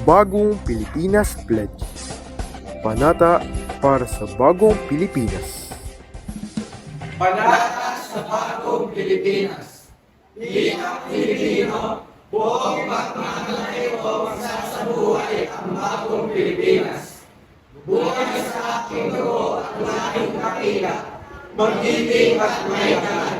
Bagong Pilipinas Pledge. Panata para sa bagong Pilipinas. Panata sa bagong Pilipinas. Bilang Pilipino, buong pagmamalaki ko masasabuhay ang bagong Pilipinas. Buhay sa aking dugo at aking kapila, magiging at may kalan.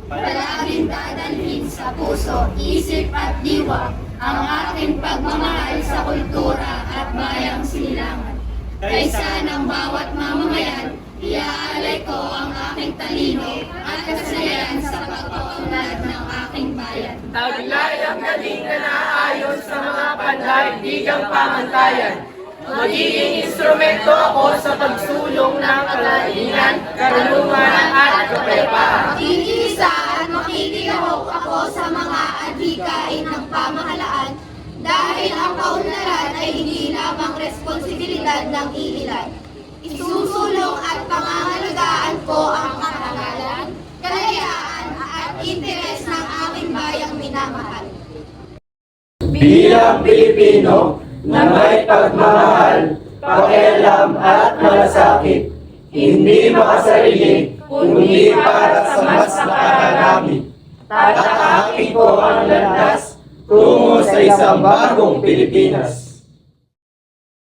Palaging dadalhin sa puso, isip at diwa ang aking pagmamahal sa kultura at bayang silangan. Kaysa ng bawat mamamayan, iaalay ko ang aking talino at kasayahan sa pagpapaunlad ng aking bayan. Taglay ang galing na naayon sa mga pandaigdigang pamantayan. Magiging instrumento ako sa pagsulong ng kalainan, karunungan at kapayapaan. Makikiisa at makikilahok ako sa mga adhikain ng pamahalaan dahil ang kaunlaran ay hindi lamang responsibilidad ng iilan. Isusulong at pangangalagaan ko ang karangalan, kalayaan at interes ng aking bayang minamahal. Bilang Pilipino na may pagmamahal, pakialam at malasakit, hindi makasarili, kundi para sa mas makararami. Tatahakin ko ang landas tungo sa isang bagong Pilipinas.